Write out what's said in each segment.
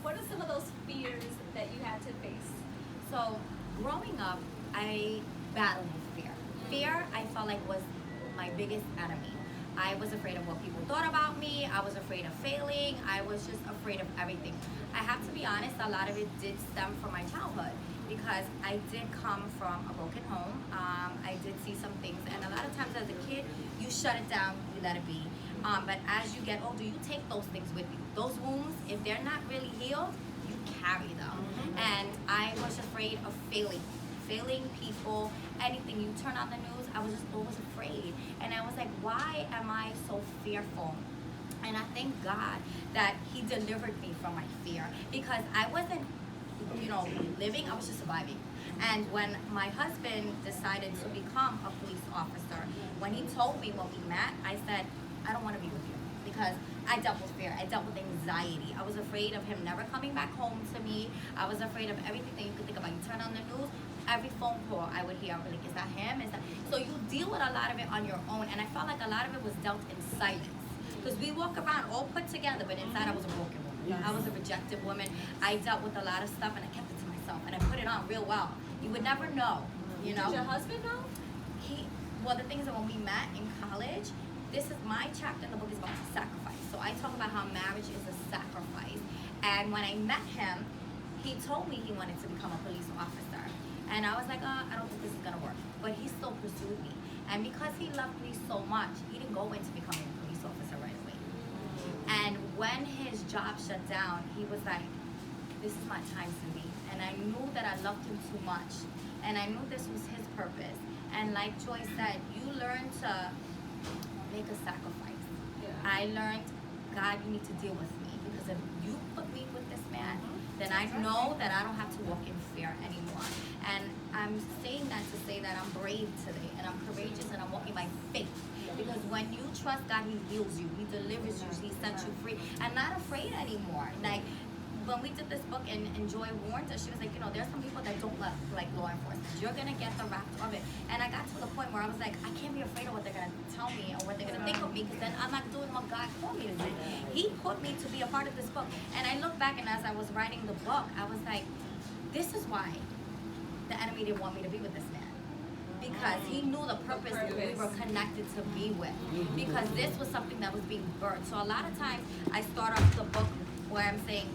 what are some of those fears that you had to face? So, growing up, I battled with fear. Fear, I felt like, was my biggest enemy. I was afraid of what people thought about me. I was afraid of failing. I was just afraid of everything. I have to be honest, a lot of it did stem from my childhood because I did come from a broken home. I did see some things, and a lot of times as a kid, you shut it down, you let it be. But as you get older, you take those things with you. Those wounds, if they're not really healed, you carry them. And I was afraid of failing people, anything. You turn on the news, I was just always afraid. And I was like, why am I so fearful? And I thank God that He delivered me from my fear because I wasn't, living, I was just surviving. And when my husband decided to become a police officer, when he told me when we met, I said, I don't want to be with you because I dealt with fear. I dealt with anxiety. I was afraid of him never coming back home to me. I was afraid of everything that you could think about. You turn on the news, every phone call I would hear, I would be like, is that him? Is that? So you deal with a lot of it on your own, and I felt like a lot of it was dealt in silence. Because we walk around all put together, but inside I was a broken woman. Yes. I was a rejected woman. I dealt with a lot of stuff, and I kept it to myself, and I put it on real well. You would never know, Did your husband know? Well, the thing is that when we met in college, this is my chapter in the book is about sacrifice. So I talk about how marriage is a sacrifice. And when I met him, he told me he wanted to become a police officer. And I was like, I don't think this is gonna work. But he still pursued me. And because he loved me so much, he didn't go into becoming a police officer right away. And when his job shut down, he was like, this is my time to leave. And I knew that I loved him too much. And I knew this was his purpose. And like Joy said, you learn to make a sacrifice. Yeah. I learned, God, you need to deal with me. Because if you put me with this man, then I know that I don't have to walk in fear anymore. And I'm saying that to say that I'm brave today, and I'm courageous, and I'm walking by faith. Because when you trust God, He heals you, He delivers you, He sets you free. I'm not afraid anymore. Like, when we did this book and Joy warned us, she was like, there's some people that don't like law enforcement. You're gonna get the wrath of it. And I got to the point where I was like, I can't be afraid of what they're gonna tell me or what they're gonna think of me, because then I'm not doing what God called me to do. He put me to be a part of this book. And I look back, and as I was writing the book, I was like, this is why the enemy didn't want me to be with this man. Because he knew the purpose that we were connected to be with. Because this was something that was being birthed. So a lot of times I start off the book where I'm saying,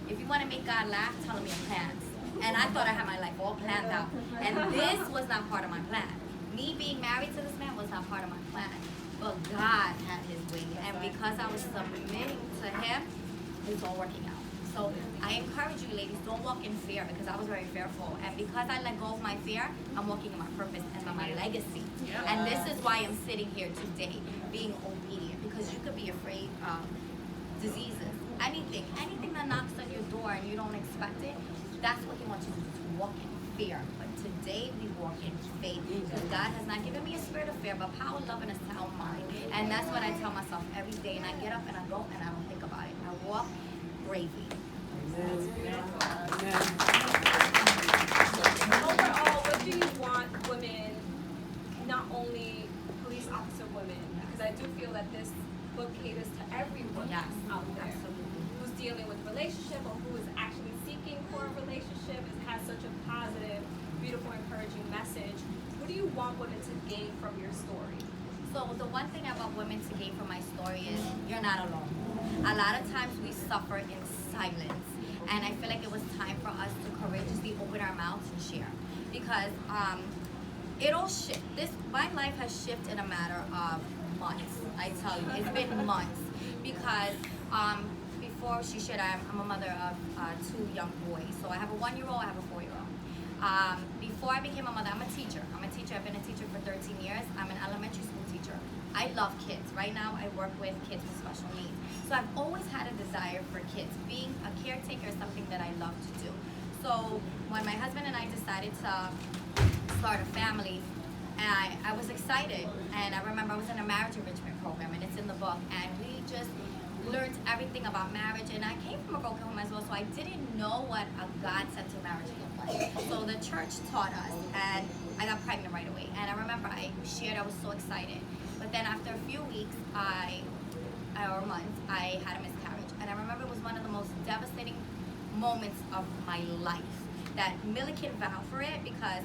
if you want to make God laugh, tell him your plans. And I thought I had my life all planned out. And this was not part of my plan. Me being married to this man was not part of my plan. But God had His way. And because I was submitting to Him, it's all working out. So I encourage you, ladies, don't walk in fear, because I was very fearful. And because I let go of my fear, I'm walking in my purpose and my legacy. And this is why I'm sitting here today, being obedient. Because you could be afraid of diseases, anything that knocks on your door and you don't expect it. That's what He wants you to do, to walk in fear. But today we walk in faith, because God has not given me a spirit of fear, but power, love, and a sound mind. And that's what I tell myself every day. And I get up and I go and I don't think about it. I walk bravely. Overall, what do you want women, not only police officer women, because I do feel that this book caters to everyone out there who's dealing with relationship or who is actually seeking for a relationship, it has such a positive, beautiful, encouraging message. What do you want women to gain from your story? So the one thing I want women to gain from my story is you're not alone. A lot of times we suffer in silence. And I feel like it was time for us to courageously open our mouths and share. Because it'll shift. My life has shifted in a matter of months, I tell you. It's been months. Because before she shared, I'm a mother of 2 young boys. So I have a 1-year-old, I have a 4-year-old. Before I became a mother, I'm a teacher. I've been a teacher for 13 years. I'm an elementary school teacher. I love kids. Right now, I work with kids with special needs. So I've always had a desire for kids. Being a caretaker is something that I love to do. So when my husband and I decided to start a family, I was excited. And I remember I was in a marriage enrichment program, and it's in the book. And we just learned everything about marriage. And I came from a broken home as well, so I didn't know what a God-centered marriage looked like. So the church taught us, and I got pregnant right away. And I remember I shared, I was so excited. But then after a few weeks, or months, I had a miscarriage. And I remember it was one of the most devastating moments of my life that Millie can vouch for it, because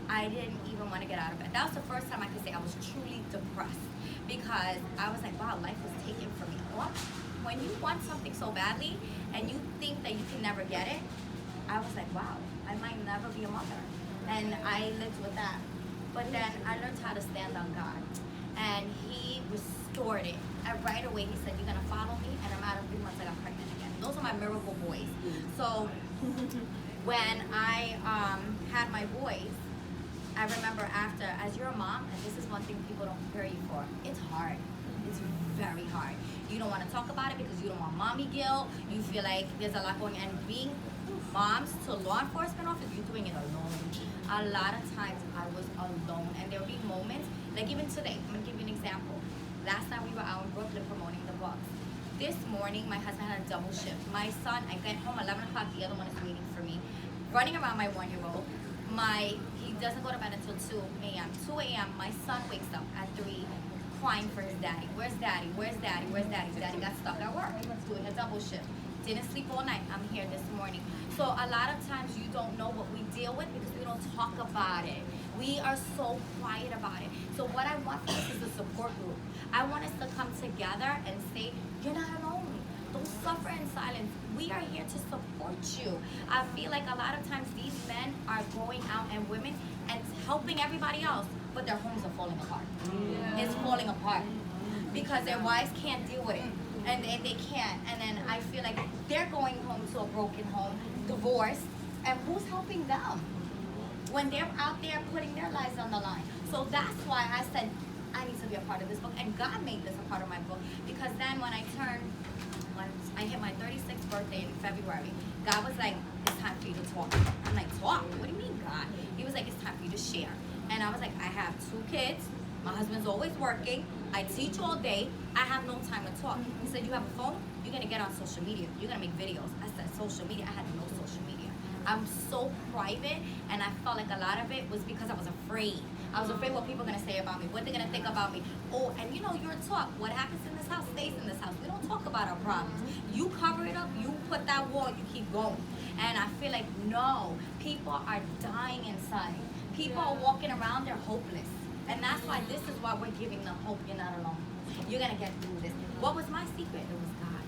I didn't even want to get out of bed. That was the first time I could say I was truly depressed, because I was like, wow, life was taken from me. What? When you want something so badly and you think that you can never get it, I was like, wow, I might never be a mother. And I lived with that. But then I learned how to stand on God. And He restored it. And right away He said, you're going to follow me. And I'm out of 3 months, I got pregnant again. Those are my miracle boys. So when I had my boys, I remember after, as you're a mom, and this is one thing people don't prepare you for, it's hard. It's very hard. You don't want to talk about it because you don't want mommy guilt. You feel like there's a lot going on. And being moms to law enforcement officers, you're doing it alone. A lot of times I was alone, and there will be moments, like even today, I'm going to give you an example. Last night we were out in Brooklyn promoting the books. This morning, my husband had a double shift. My son, I get home 11 o'clock, the other one is waiting for me. Running around my 1-year-old. He doesn't go to bed until 2 a.m. 2 a.m., my son wakes up at 3 crying for his daddy. Where's daddy? Where's daddy? Where's daddy? Daddy got stuck at work doing a double shift. Didn't sleep all night. I'm here this morning. So a lot of times you don't know what we deal with because we don't talk about it. We are so quiet about it. So what I want for us is a support group. I want us to come together and say, you're not alone. Don't suffer in silence. We are here to support you. I feel like a lot of times these men are going out, and women, and helping everybody else, but their homes are falling apart. Yeah. It's falling apart because their wives can't deal with it. And they can't. And then I feel like they're going home to a broken home, divorced, and who's helping them when they're out there putting their lives on the line? So that's why I said I need to be a part of this book, and God made this a part of my book, because then when I hit my 36th birthday in February, God was like, it's time for you to talk. I'm like, talk? What do you mean, God? He was like, it's time for you to share. And I was like, I have 2 kids. My husband's always working. I teach all day. I have no time to talk. He said, you have a phone? You're going to get on social media. You're going to make videos. I said, social media? I had no social media. I'm so private, and I felt like a lot of it was because I was afraid. I was afraid what people are going to say about me, what they're going to think about me. Oh, and you know, your talk, what happens in this house stays in this house. We don't talk about our problems. You cover it up, you put that wall, you keep going. And I feel like, no, people are dying inside. People are walking around, they're hopeless. And that's why this is why we're giving them hope. You're not alone. You're going to get through this. What was my secret? It was God.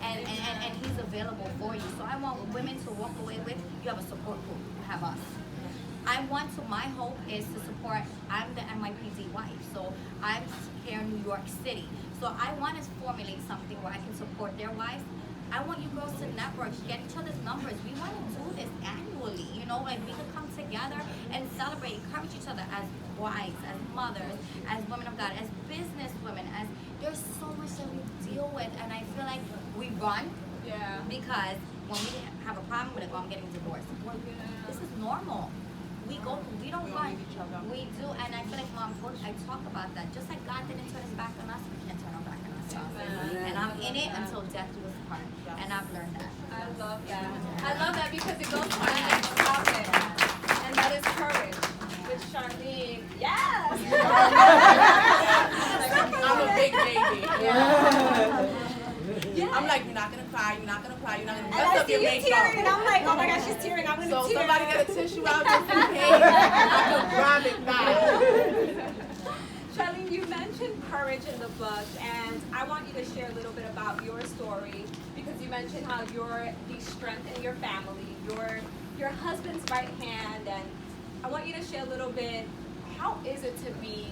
And He's available for you. So I want women to walk away with, you have a support group. You have us. My hope is to support, I'm the NYPD wife, so I'm here in New York City. So I want to formulate something where I can support their wives. I want you girls to network, get each other's numbers. We want to do this annually, you know, like we can come together and celebrate, encourage each other as wives, as mothers, as women of God, as business women, as there's so much that we deal with, and I feel like we run because when we have a problem with it, well, I'm getting divorced. Well, this is normal. We don't run. We do, and I feel like Mom, I talk about that. Just like God didn't turn His back on us, we can't turn our back on ourselves. And I'm in it until death do us part. And I've learned that. I love that. I love that because it goes to my next topic, and that is courage. With Charlene, yes. I'm a big baby. Yeah. I'm like, you're not gonna cry, you're not gonna cry, you're not gonna And mess I up see your you makeup. tearing, and I'm like, oh my gosh, she's tearing. I'm gonna So tear. somebody get a tissue out just in case. I can grab it back. Charlene, you mentioned courage in the book, and I want you to share a little bit about your story, because you mentioned how you're the strength in your family, you're your husband's right hand, and I want you to share a little bit, how is it to be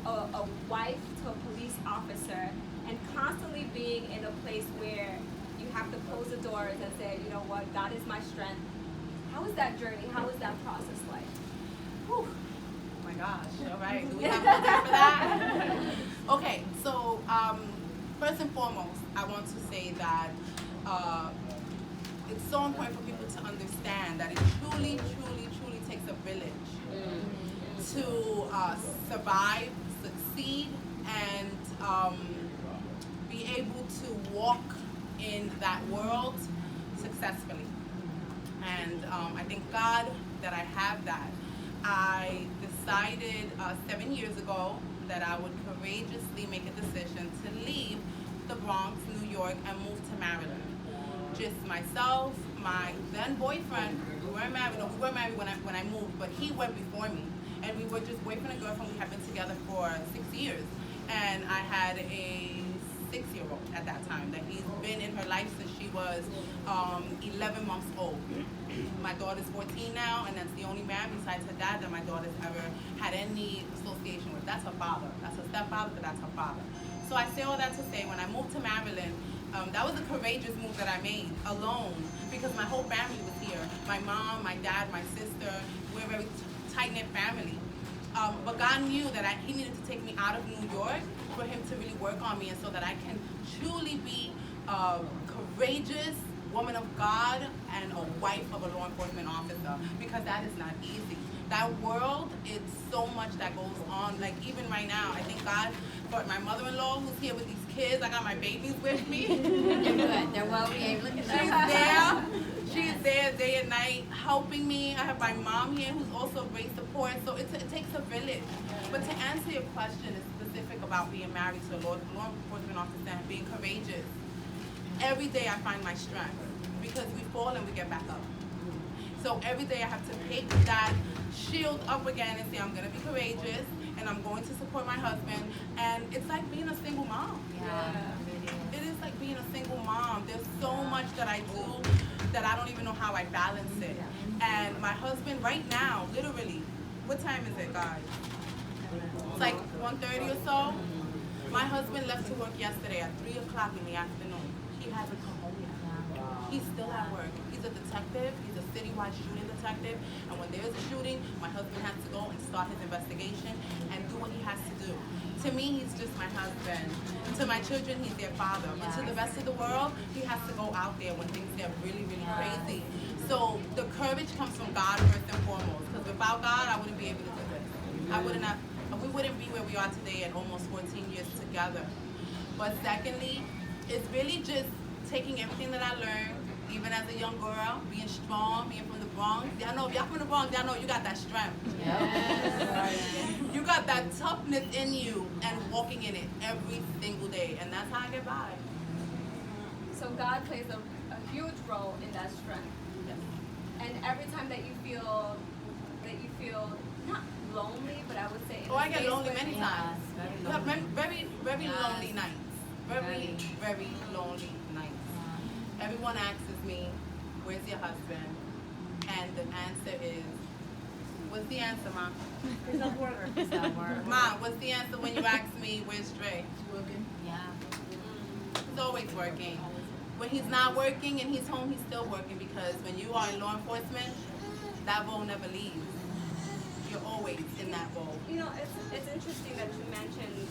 a wife to a police officer and constantly being in a place where you have to close the doors and say, you know what, God is my strength. How is that journey? How is that process like? Whew. Oh my gosh, all right, do we have more time for that? Okay, so first and foremost, I want to say that it's so important for people to understand that it truly, truly, truly takes a village to survive, succeed, and be able to walk in that world successfully. And I thank God that I have that. I decided 7 years ago that I would courageously make a decision to leave the Bronx, New York, and move to Maryland. just myself, my then boyfriend. We weren't married. No, we were married when I moved, but he went before me, and we were just boyfriend and girlfriend. We had been together for 6 years, and I had a 6-year-old at that time that he's been in her life since she was 11 months old. My daughter's 14 now, and that's the only man besides her dad that my daughter's ever had any association with. That's her father. That's her stepfather, but that's her father. So I say all that to say, when I moved to Maryland, that was a courageous move that I made alone, because my whole family was here. My mom, my dad, my sister. We're a very tight-knit family. But God knew that He needed to take me out of New York for Him to really work on me, and so that I can truly be a courageous woman of God and a wife of a law enforcement officer, because that is not easy. That world, it's so much that goes on. Like even right now, I thank God for my mother-in-law who's here with these kids. I got my babies with me. They're good. They're well behaved. Look at She's them. there. She's there day and night helping me. I have my mom here who's also great support. So it takes a village. But to answer your question, it's specific about being married to a law enforcement officer and being courageous. Every day I find my strength, because we fall and we get back up. So every day I have to pick that shield up again and say, I'm going to be courageous and I'm going to support my husband. And it's like being a single mom. Yeah. It is like being a single mom. There's so much that I do that I don't even know how I balance it. And my husband right now, literally, what time is it, guys? It's like 1:30 or so. My husband left to work yesterday at 3 o'clock in the afternoon. He hasn't come home yet. He's still at work. He's a detective. He's a citywide shooting detective. And when there is a shooting, my husband has to go and start his investigation and do what he has to do. To me, he's just my husband. To my children, he's their father. But to the rest of the world, he has to go out there when things get really, really crazy. So the courage comes from God first and foremost. Because without God, I wouldn't be able to do this. We wouldn't be where we are today at almost 14 years together. But secondly, it's really just taking everything that I learned, even as a young girl, being strong, being from the Bronx. Y'all know, if y'all from the Bronx, y'all know you got that strength. You got that toughness in you and walking in it every single day. And that's how I get by. So God plays a huge role in that strength. Yes. And every time that you feel not lonely, but I would say in Oh, a I get space lonely where- many times. You have very, very lonely nights. Very, very lonely nights. Everyone asks me, where's your husband? And the answer is, what's the answer, Mom? He's at work. He's at work. Mom, what's the answer when you ask me, where's Dre? Yeah. He's always working. When he's not working and he's home, he's still working, because when you are in law enforcement, that role never leaves. You're always in that role. You know, it's interesting that you mentioned